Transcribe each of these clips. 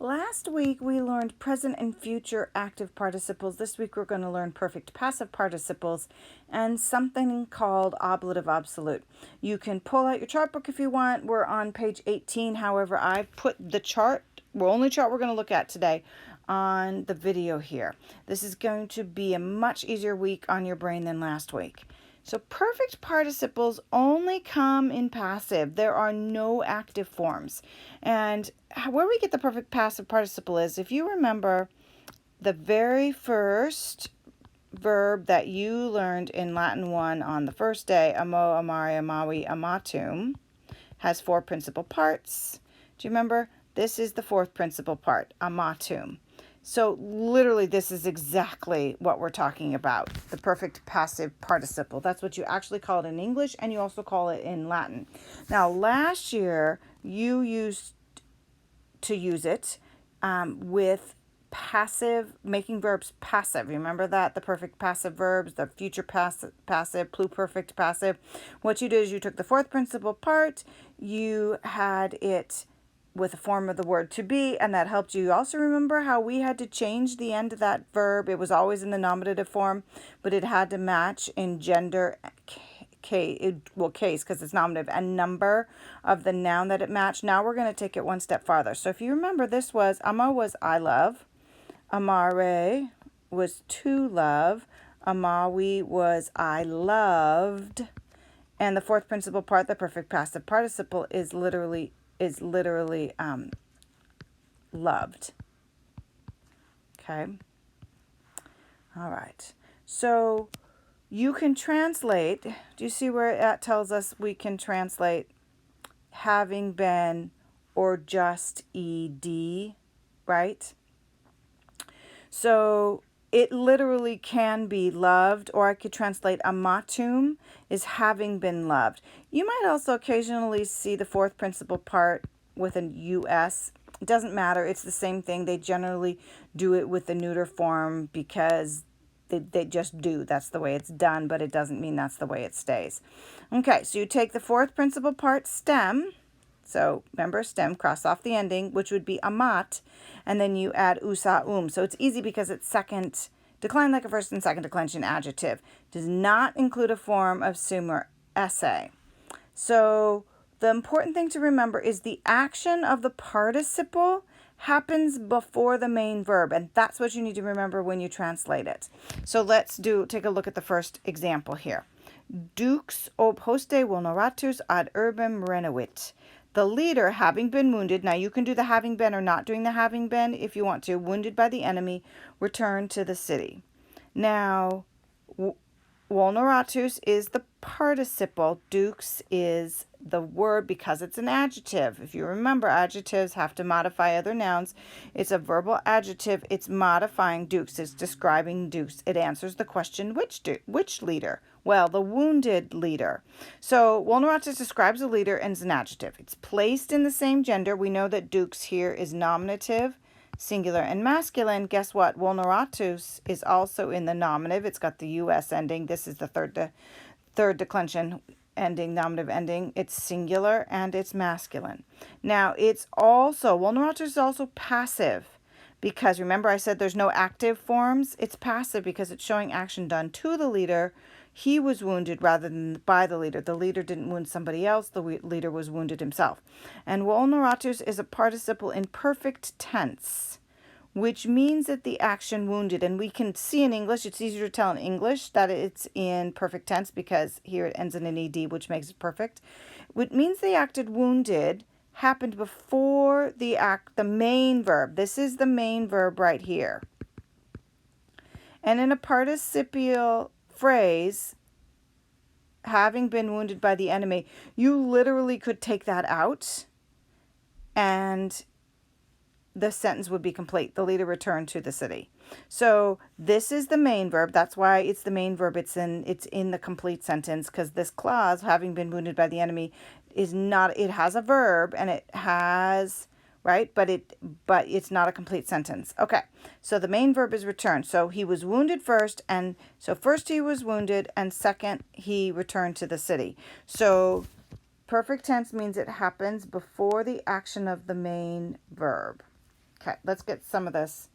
Last week we learned present and future active participles. This week we're going to learn perfect passive participles and something called ablative absolute. You can pull out your chart book if you want. We're on page 18. However, I've put the only chart we're going to look at today on the video here. This is going to be a much easier week on your brain than last week. So perfect participles only come in passive. There are no active forms. And where we get the perfect passive participle is, if you remember, the very first verb that you learned in Latin 1 on the first day, amo, amare, amavi, amatum, has 4 principal parts. Do you remember? This is the 4th principal part, amatum. So literally this is exactly what we're talking about, the perfect passive participle. That's what you actually call it in English, and you also call it in Latin. Now last year you used to use it with passive, making verbs passive. Remember that? The perfect passive verbs, the future passive, pluperfect passive. What you did is you took the 4th principal part, you had it with a form of the word to be, and that helped you also remember how we had to change the end of that verb. It was always in the nominative form, but it had to match in gender, case, because it's nominative, and number of the noun that it matched. Now we're going to take it one step farther. So if you remember, this was, ama was I love, amare was to love, amawi was I loved, and the 4th principal part, the perfect passive participle, is literally loved. Okay. All right. So you can translate. Do you see where that tells us we can translate having been or just ed, right? So it literally can be loved, or I could translate amatum is having been loved. You might also occasionally see the 4th principal part with an us. It doesn't matter. It's the same thing. They generally do it with the neuter form because they just do. That's the way it's done, but it doesn't mean that's the way it stays. Okay, so you take the 4th principal part, stem. So remember, stem, cross off the ending, which would be amat, and then you add usa, So it's easy because it's second decline like a first and second declension adjective. Does not include a form of sum or essay. So the important thing to remember is the action of the participle happens before the main verb, and that's what you need to remember when you translate it. So let's take a look at the first example here. Dux ob hoste vulneratus ad urbem renovit. The leader, having been wounded, now you can do the having been or not doing the having been if you want to, wounded by the enemy, returned to the city. Now, vulneratus is the participle. Dux is the word because it's an adjective. If you remember, adjectives have to modify other nouns. It's a verbal adjective. It's modifying dux. It's describing dux. It answers the question, which leader? Well, the wounded leader. So vulneratus describes a leader and is an adjective. It's placed in the same gender. We know that dux here is nominative, singular, and masculine. Guess what? Vulneratus is also in the nominative. It's got the us ending. This is the third declension ending, nominative ending. It's singular and it's masculine. Now, vulneratus is also passive because remember I said there's no active forms. It's passive because it's showing action done to the leader. He was wounded rather than by the leader. The leader didn't wound somebody else. The leader was wounded himself. And vulneratus is a participle in perfect tense, which means that the action wounded, and we can see in English, it's easier to tell in English that it's in perfect tense because here it ends in an ed, which makes it perfect. It means the acted wounded happened before the main verb. This is the main verb right here. And in a participial phrase, having been wounded by the enemy, you literally could take that out and the sentence would be complete. The leader returned to the city. So this is the main verb. That's why it's the main verb. It's in the complete sentence because this clause, having been wounded by the enemy, is not. It has a verb and it has right, but it's not a complete sentence. Okay, so the main verb is returned. So he was wounded first, and so first he was wounded, and second he returned to the city. So perfect tense means it happens before the action of the main verb. Okay, let's get some of this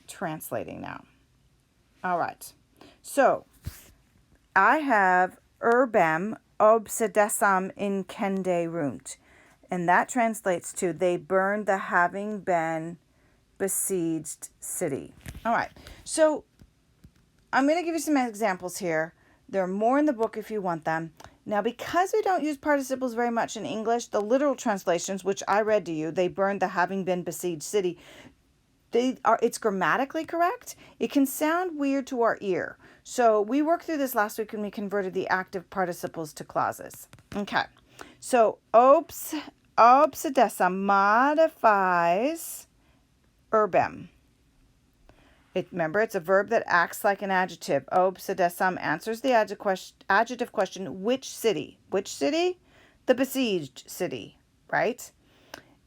translating now. All right. So I have urbem obsedesam incenderunt. And that translates to they burned the having been besieged city. All right. So I'm going to give you some examples here. There are more in the book if you want them. Now, because we don't use participles very much in English, the literal translations, which I read to you, they burned the having been besieged city, it's grammatically correct. It can sound weird to our ear. So we worked through this last week when we converted the active participles to clauses. Okay. So obsedessa modifies urbem. Remember, it's a verb that acts like an adjective. Obsedessum answers the adjective question, which city? Which city? The besieged city, right?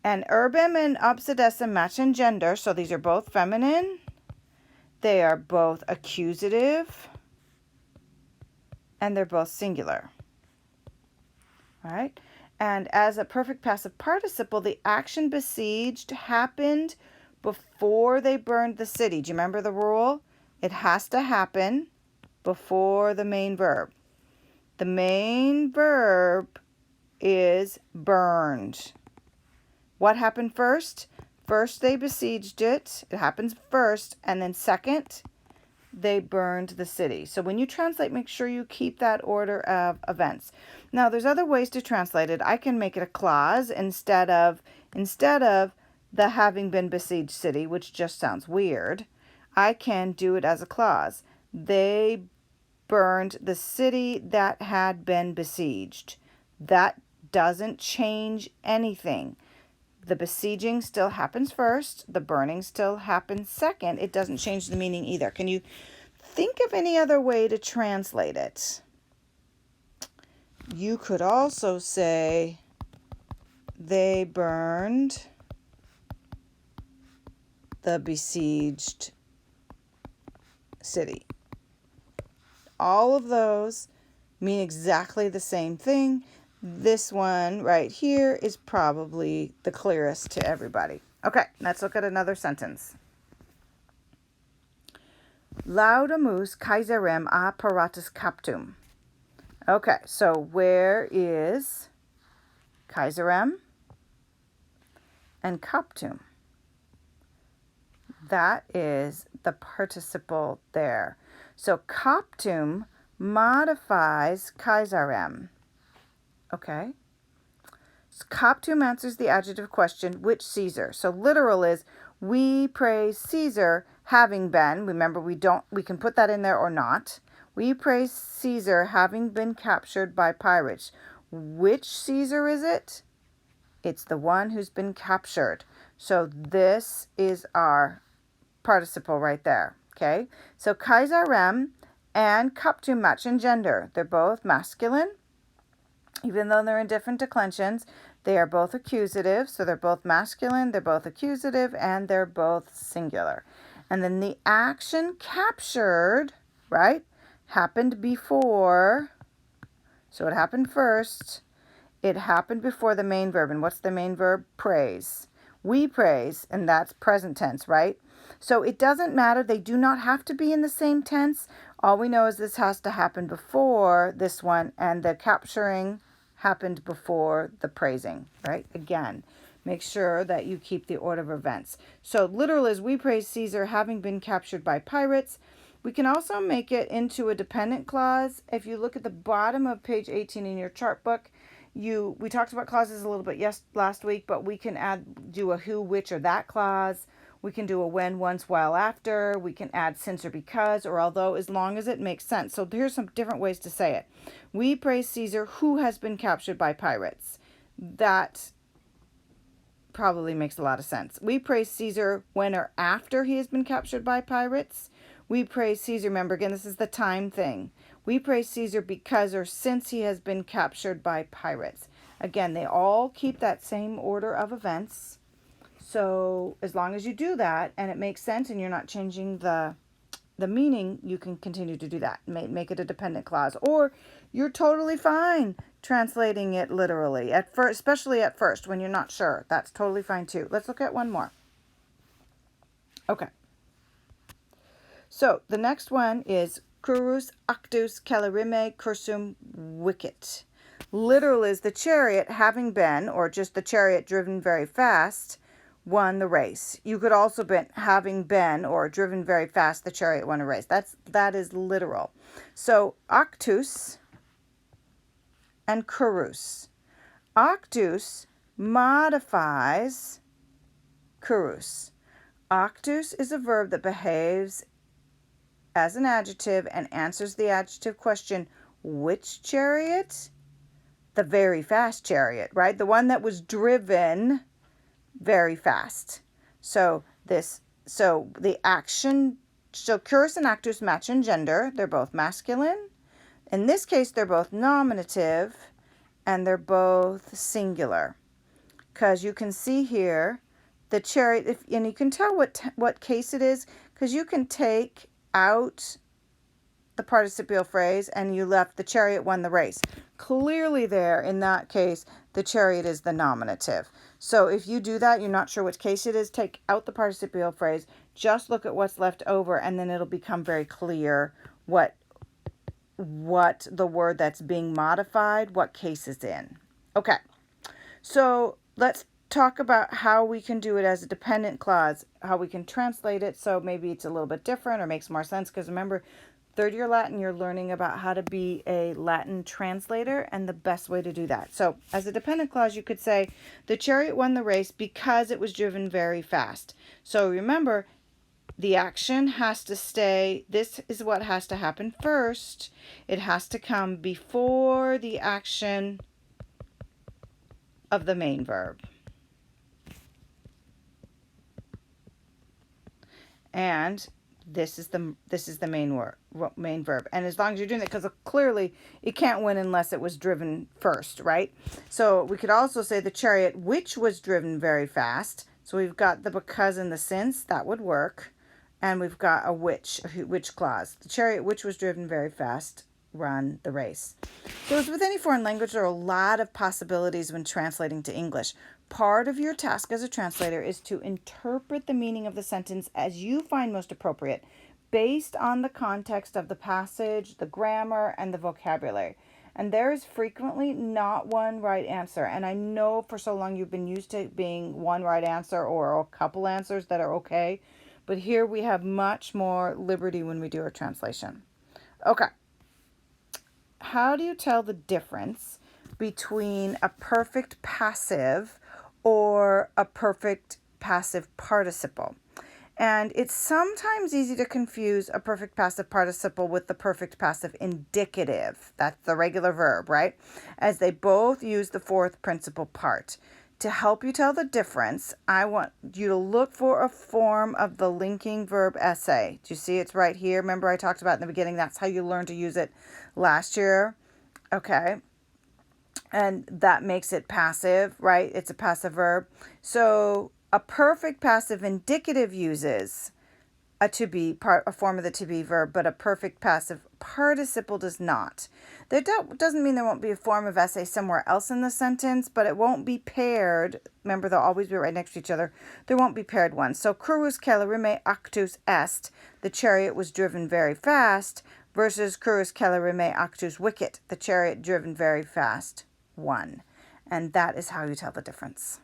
And urbem and obsedessum match in gender, so these are both feminine. They are both accusative, and they're both singular. All right? And as a perfect passive participle, the action besieged happened before they burned the city. Do you remember the rule? It has to happen before the main verb. The main verb is burned. What happened first? First, they besieged it. It happens first. And then second, they burned the city. So when you translate, make sure you keep that order of events. Now, there's other ways to translate it. I can make it a clause instead of the having been besieged city, which just sounds weird. I can do it as a clause. They burned the city that had been besieged. That doesn't change anything. The besieging still happens first. The burning still happens second. It doesn't change the meaning either. Can you think of any other way to translate it? You could also say they burned the besieged city. All of those mean exactly the same thing. This one right here is probably the clearest to everybody. Okay, let's look at another sentence. Laudamus Caesarem apparatus captum. Okay, so where is Caesarem and captum? That is the participle there. So captum modifies Caesarem. Okay. So captum answers the adjective question, which Caesar? So literal is, we praise Caesar having been. Remember, we can put that in there or not. We praise Caesar having been captured by pirates. Which Caesar is it? It's the one who's been captured. So this is our participle right there. Okay. So Caesarem and captum match in gender. They're both masculine. Even though they're in different declensions, they are both accusative. So they're both masculine, they're both accusative, and they're both singular. And then the action captured, right, happened before. So it happened first. It happened before the main verb. And what's the main verb? Praise. We praise, and that's present tense, right? So it doesn't matter. They do not have to be in the same tense. All we know is this has to happen before this one, and the capturing happened before the praising, right? Again, make sure that you keep the order of events. So literal is, we praise Caesar having been captured by pirates. We can also make it into a dependent clause. If you look at the bottom of page 18 in your chart book, we talked about clauses a little bit last week, but we can do a who, which, or that clause. We can do a when, once, while, after. We can add since or because or although, as long as it makes sense. So here's some different ways to say it. We praise Caesar who has been captured by pirates. That probably makes a lot of sense. We praise Caesar when or after he has been captured by pirates. We praise Caesar, remember again, this is the time thing. We praise Caesar because or since he has been captured by pirates. Again, they all keep that same order of events. So as long as you do that and it makes sense and you're not changing the meaning, you can continue to do that. Make it a dependent clause. Or you're totally fine translating it literally, especially at first when you're not sure. That's totally fine too. Let's look at one more. Okay. So the next one is curus actus celerime cursum vicit. Literal is the chariot having been, or just the chariot driven very fast, won the race. You could also be having been or driven very fast, the chariot won a race. That is literal. So actus and curus. Actus modifies curus. Actus is a verb that behaves as an adjective and answers the adjective question, which chariot? The very fast chariot, right? The one that was driven very fast. So the action, so curus and actus match in gender. They're both masculine. In this case, they're both nominative and they're both singular. Because you can see here the chariot, and you can tell what case it is because you can take out the participial phrase and you left the chariot won the race. Clearly there, in that case, the chariot is the nominative. So if you do that, you're not sure which case it is, take out the participial phrase, just look at what's left over, and then it'll become very clear what the word that's being modified, what case it's in. Okay, so let's talk about how we can do it as a dependent clause, how we can translate it so maybe it's a little bit different or makes more sense, because remember, third year Latin, you're learning about how to be a Latin translator and the best way to do that. So as a dependent clause, you could say, the chariot won the race because it was driven very fast. So remember, the action has to stay, this is what has to happen first. It has to come before the action of the main verb. And this is the main verb. And as long as you're doing it, because clearly it can't win unless it was driven first, right? So we could also say the chariot which was driven very fast. So we've got the because and the since, that would work. And we've got a which clause. The chariot which was driven very fast run the race. So as with any foreign language, there are a lot of possibilities when translating to English. Part of your task as a translator is to interpret the meaning of the sentence as you find most appropriate, based on the context of the passage, the grammar, and the vocabulary. And there is frequently not one right answer. And I know for so long you've been used to being one right answer or a couple answers that are okay. But here we have much more liberty when we do our translation. Okay. How do you tell the difference between a perfect passive or a perfect passive participle? And it's sometimes easy to confuse a perfect passive participle with the perfect passive indicative. That's the regular verb, right? As they both use the fourth principal part. To help you tell the difference, I want you to look for a form of the linking verb essay. Do you see it's right here? Remember I talked about in the beginning, that's how you learned to use it last year. Okay. And that makes it passive, right? It's a passive verb. So a perfect passive indicative uses a form of the to be verb, but a perfect passive participle does not. That doesn't mean there won't be a form of essay somewhere else in the sentence, but it won't be paired. Remember, they'll always be right next to each other. There won't be paired ones. So curus celerime actus est, the chariot was driven very fast, versus curus celerime actus vicit, the chariot driven very fast, won. And that is how you tell the difference.